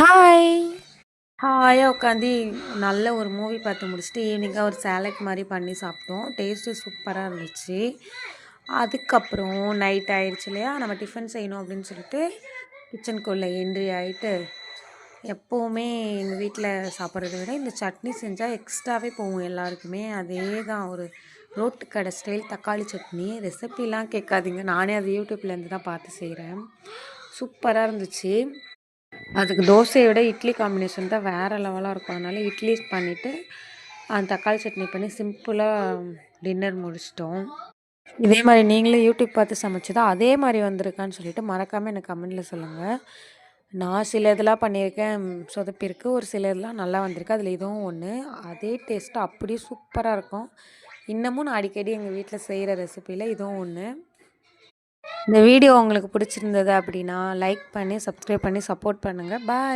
Hi! ஹாயா உட்காந்து நல்ல ஒரு மூவி பார்த்து முடிச்சுட்டு ஈவினிங்காக ஒரு சேலட் மாதிரி பண்ணி சாப்பிட்டோம். டேஸ்ட்டு சூப்பராக இருந்துச்சு. அதுக்கப்புறம் நைட் ஆயிடுச்சு இல்லையா, நம்ம டிஃபன் செய்யணும் அப்படின்னு சொல்லிட்டு கிச்சனுக்குள்ளே என்ட்ரி ஆகிட்டு, எப்போவுமே எங்கள் வீட்டில் சாப்பிட்றத விட இந்த சட்னி செஞ்சால் எக்ஸ்ட்ராவே போகும் எல்லாருக்குமே. அதே தான் ஒரு ரோட்டு கடை ஸ்டைல் தக்காளி சட்னி. ரெசிபிலாம் கேட்காதீங்க, நானே அது யூடியூப்லேருந்து தான் பார்த்து செய்கிறேன். சூப்பராக இருந்துச்சு. அதுக்கு தோசையை விட இட்லி காம்பினேஷன் தான் வேறு லெவலாக இருக்கும். அதனால் இட்லி பண்ணிவிட்டு அந்த தக்காளி சட்னி பண்ணி சிம்பிளாக டின்னர் முடிச்சிட்டோம். இதே மாதிரி நீங்களும் யூடியூப் பார்த்து சமைச்சதா அதே மாதிரி வந்திருக்கான்னு சொல்லிட்டு மறக்காமல் எனக்கு கமெண்டில் சொல்லுங்கள். நான் சில இதெல்லாம் பண்ணியிருக்கேன், சொதப்பியிருக்கு. ஒரு சில இதெல்லாம் நல்லா வந்திருக்கு. அதில் இதுவும் ஒன்று. அதே டேஸ்ட்டு அப்படியே சூப்பராக இருக்கும். இன்னமும் நான் அடிக்கடி எங்கள் வீட்டில் செய்கிற ரெசிப்பியில் இதுவும் ஒன்று. இந்த வீடியோ உங்களுக்கு பிடிச்சிருந்தது அப்படின்னா லைக் பண்ணி சப்ஸ்கிரைப் பண்ணி சப்போர்ட் பண்ணுங்கள். பாய்.